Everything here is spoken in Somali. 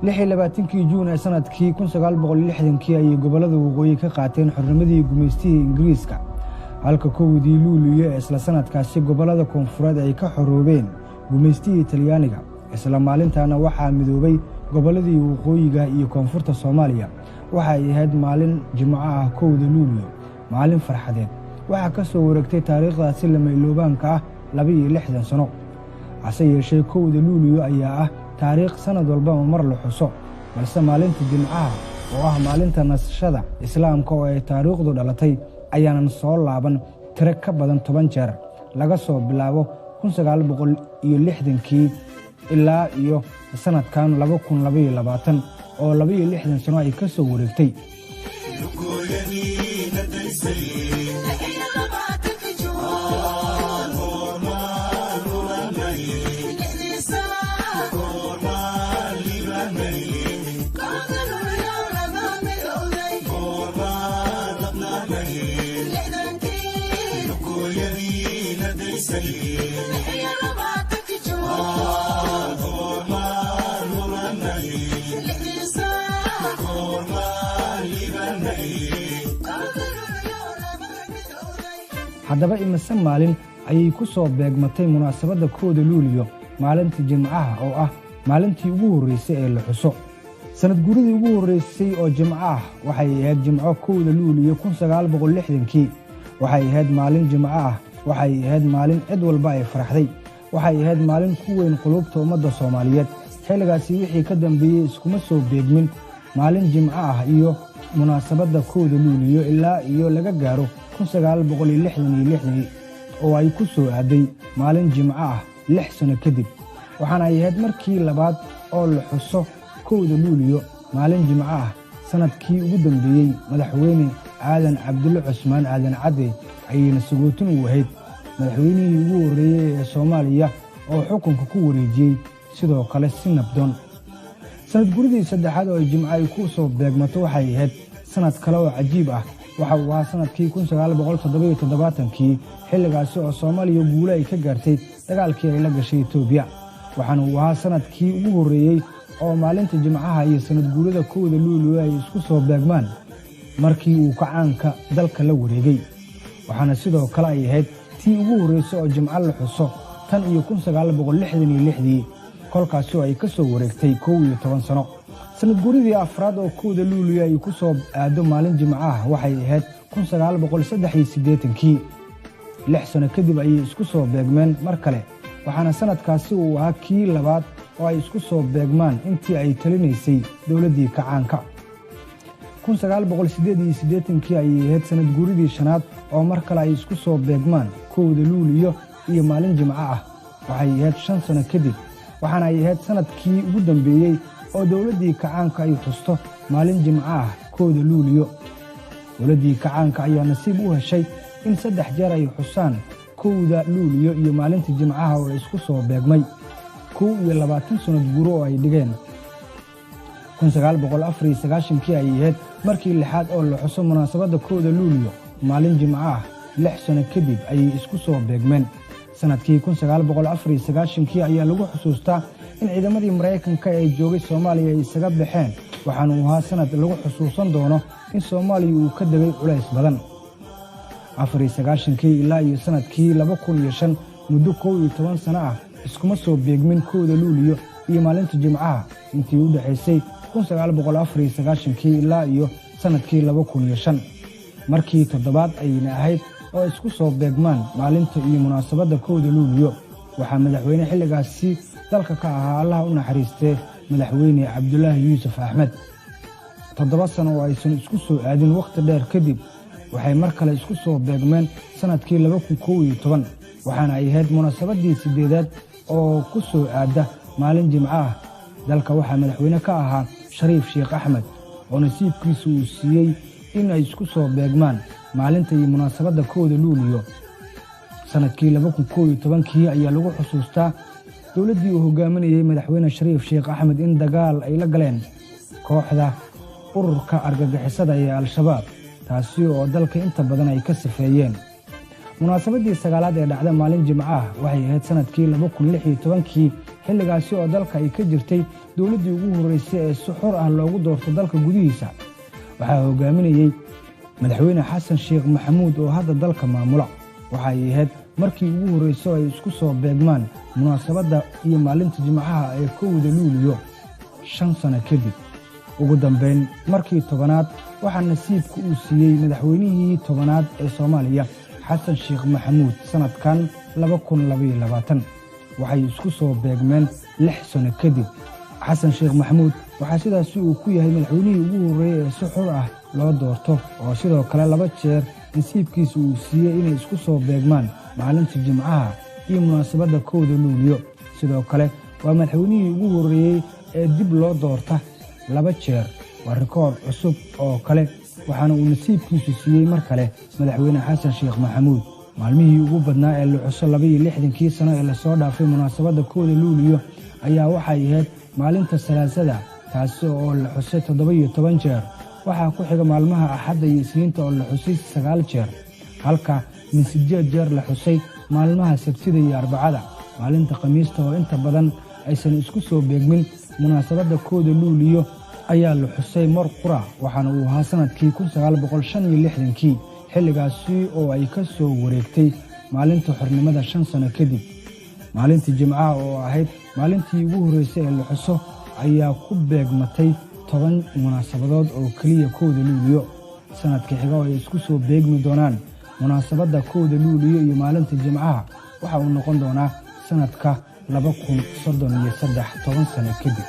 26 Juun ee sanadkii 1960 ayay gobolada waqooyi ka qaateen xornimadii gumeystihii Ingiriiska halka kowdii Luulyo ee isla sanadkaasi gobolada koonfureed ay ka xoroobeen gumeystihii Talyaaniga isla maalintaana waxaa midoobay goboladii waqooyiga iyo koonfurta Soomaaliya waxa ay ahayd maalin Jimco ah kowda Luulyo maalin farxadeed waxa ka soo wareegtay taariikhdaasi lama iloobaanka ah 62 sano hase yeeshee kowda Luulyo ayaa ah taariikh sanad walba mar la xuso balse maalinta Jimcaha oo ah maalinta nasashada islaamka oo ay taariikhdu dhalatay ayaanan soo laaban tiro ka badan 10 jeer laga soo bilaabo 1960 ilaa iyo sanadkan 2022 oo 62 sano ay ka soo wareegtay haddaba imise maalin ayay ku soo beegmatay munaasabadda kowda Luulyo maalinta Jimcaha oo ah maalintii ugu horeysay ee la xuso sanad guuridii ugu horeysay oo Jimco ah waxay ahayd Jimco kowda Luulyo 1960 waxay ahayd maalin Jimco ah waxay ahayd maalin cid walba ay faraxday waxay ahayd maalin ku weyn qulubta ummadda Soomaaliyeed xilligaasi wixii ka dambeeyay iskuma soo beegmin maalin Jimco ah iyo munaasabadda kowda Luulyo ilaa iyo laga gaaro 1966 oo ay ku soo aaday maalin Jimco ah 6 sano kadib waxaana ay ahayd markii labaad oo la xuso kowda Luulyo maalin Jimco ah sanadkii ugu dambeeyay madaxweyne Aadan Cabdulle Cusmaan Aadan Cadde ayayna sagootin u ahayd madaxweynihii ugu horeeyay ee Soomaaliya oo xukunka ku wareejiyay sidoo kale si nabdoon sanad guridii saddexaad oo Jimco ay ku soo beegmato waxay ahayd sanad kale oo cajiib ah waxa uu ahaa sanadkii 1977 xilligaasi oo Soomaaliya guul ay ka gaartay dagaalkii ay la gashay Itoobiya waxaana uu ahaa sanadkii ugu horeeyay oo maalinta Jimcaha iyo sanad guurida kowda Luulyo ay isku soo beegmaan markii uu kacaanka dalka la wareegay waxaana sidoo kale ay ahayd tii ugu horeysay oo Jimco la xuso tan iyo 1966 kolkaas oo ay ka soo wareegtay 11 sano sanad guuridii afraad oo kowda Luulyo ay ku soo aado maalin Jimco ah waxay ahayd 1983 6 sano kadib ayay isku soo beegmeen mar kale waxaana sanadkaasi uu ahaa kii labaad oo ay isku soo beegmaan intii ay talinaysay dawladdii kacaanka 1988 ayay ahayd sanad guuridii shanaad oo mar kale ay isku soo beegmaan kowda Luulyo iyo maalin Jimco ah waxay ahayd 5 sano kadib waxaana ay ahayd sanadkii ugu dambeeyay oo dawladdii kacaanka ay xusto maalin Jimco ah kowda Luulyo dawladdii kacaanka ayaa nasiib u heshay in 3 jeer ay xusaan kowda Luulyo iyo maalinta Jimcaha oo isku soo beegmay 20 sanad guuro oo ay dhigeen 1994 ay ahayd markii lixaad oo la xuso munaasabadda kowda Luulyo maalin Jimco ah 6 sano kadib ayay isku soo beegmeen sanadkii 1994 ayaa lagu xusuustaa in ciidamadii Mareykanka ay joogay Soomaaliya ay isaga baxeen waxaana uu ahaa sanad lagu xusuusan doono in Soomaaliya uu ka dagay culays badan 94 ilaa iyo sanadkii 2005 muddo 11 sano ah iskuma soo beegmin kowda Luulyo iyo maalinta Jimcaha intii u dhaxaysay 1994 ilaa iyo sanadkii 2005 markii toddobaad ayna ahayd oo isku soo beegmaan maalinta iyo munaasabadda kowda Luulyo waxaa madaxweyne xilligaasi dalka ka ahaa Allah u naxariistay madaxweyne Cabdullaahi Yuusuf Axmed 7 sano oo aysan isku soo aadin waqti dheer kadib waxay mar kale isku soo beegmeen sanadkii 2011 waxaana ay ahayd munaasabadii sideedaad oo ku soo aada maalin Jimco ah dalka waxaa madaxweyne ka ahaa Shariif Sheekh Axmed oo nasiibkiisu uu siiyay in ay isku soo beegmaan maalinta iyo munaasabadda kowda Luulyo sanadkii 2011 ayaa lagu xusuustaa dawladdii uu hogaaminayay madaxweyne Shariif Sheekh Axmed in dagaal ay la galeen kooxda ururka argagixisada ee Al-Shabaab taasi oo dalka inta badan ay ka safeeyeen munaasabadii sagaalaad ee dhacda maalin Jimco ah waxay ahayd sanadkii 2016 xilligaasi oo dalka ay ka jirtay dowladdii ugu horreysay ee si xor ah loogu doorto dalka gudihiisa. waxaa hogaaminayey madaxweyne xasan sheekh maxamuud oo hadda dalka maamula. waxa ay ahayd markii ugu horreysay ay isku soo beegmaan munaasabadda iyo maalinta jimcaha ee 1 Luulyo 5 sano kadib. ugu dambayn markii 10aad waxaa nasiibka uu siiyey madaxweynihii 10aad ee Soomaaliya xasan sheekh maxamuud sanadkan 2022. waxay isku soo beegmeen 6 sano kadib. xasan sheekh maxamuud waxaa sidaas uu ku yahay madaxweynihii ugu horreeyay ee si xor ah loo doorto oo sidoo kale 2 jeer nasiibkiisa uu siiyey inay isku soo beegmaan maalinta jimcaha iyo munaasabadda 1 Luulyo. sidoo kale waa madaxweynihii ugu horreeyay ee dib loo doorta 2 jeer. waa rikoor cusub oo kale waxaana uu nasiibkiisu siiyey mar kale madaxweyne xasan sheekh maxamuud. maalmihii ugu badnaa ee la xuso 62 sano ee lasoo dhaafay munaasabadda 1 Luulyo ayaa waxay ahayd maalinta Salaasada, taasi oo la xusay 17 jeer. waxaa ku xiga maalmaha Axadda iyo Isniinta oo la xusay 9 jeer, halka min 8 jeer la xusay maalmaha Sabtida iyo Arbacada. maalinta Khamiista oo inta badan aysan isku soo beegmin munaasabadda 1 Luulyo ayaa la xusay mar qura, waxaana uu ahaa sanadkii 1965 xilligaasi oo ay ka soo wareegtay maalinta xornimada 5 sano kadib. maalintii jimcaha oo ahayd maalintii ugu horreysay ee la xuso ayaa ku beegmatay 10 munaasabadood oo keliya 1 Luulyo. sanadka xiga oo ay isku soo beegmi doonaan munaasabadda 1 Luulyo iyo maalinta jimcaha waxa uu noqon doonaa sanadka 2033 10 sano kadib.